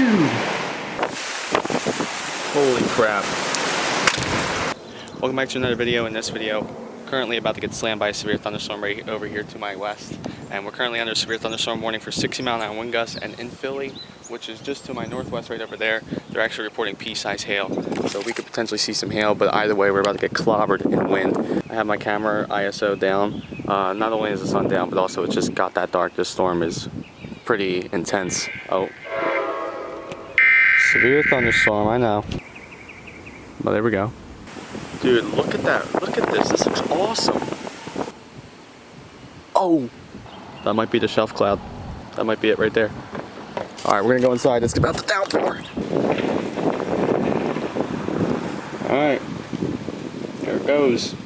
Dude. Holy crap. Welcome back to another video. In this video, currently about to get slammed by a severe thunderstorm right over here to my west. And we're currently under a severe thunderstorm warning for 60-mile-an-hour wind gusts. And in Philly, which is just to my northwest right over there, they're actually reporting pea-size hail. So we could potentially see some hail, but either way, we're about to get clobbered in wind. I have my camera ISO down. Not only is the sun down, but also it's just got that dark. This storm is pretty intense. Oh. Severe thunderstorm, I know. But there we go. Dude, look at that. Look at this. This looks awesome. Oh! That might be the shelf cloud. That might be it right there. Alright, we're gonna go inside. It's about to downpour. Alright. There it goes.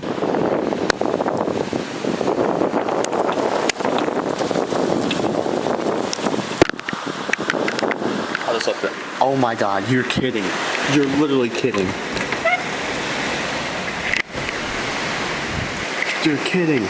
I'll just look there. Oh my god, you're kidding. You're literally kidding. You're kidding.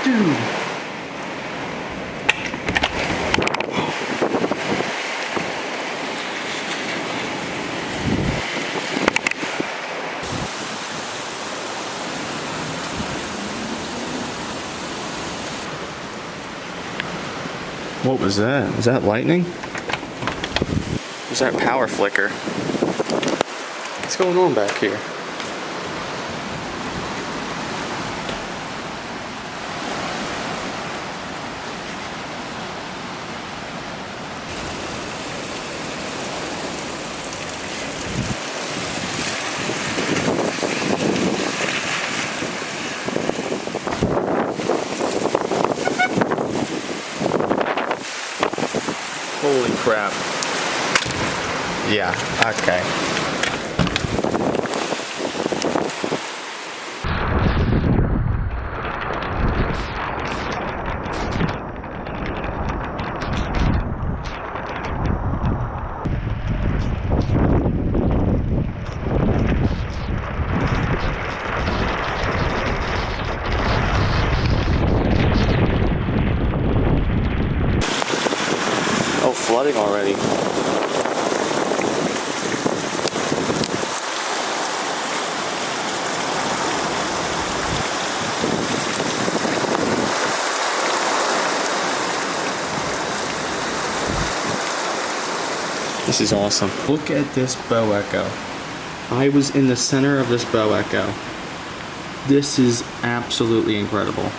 Dude. What was that? Was that lightning? Was that power flicker? What's going on back here? Holy crap. Yeah, okay. Oh, flooding already. This is awesome. Look at this bow echo. I was in the center of this bow echo. This is absolutely incredible.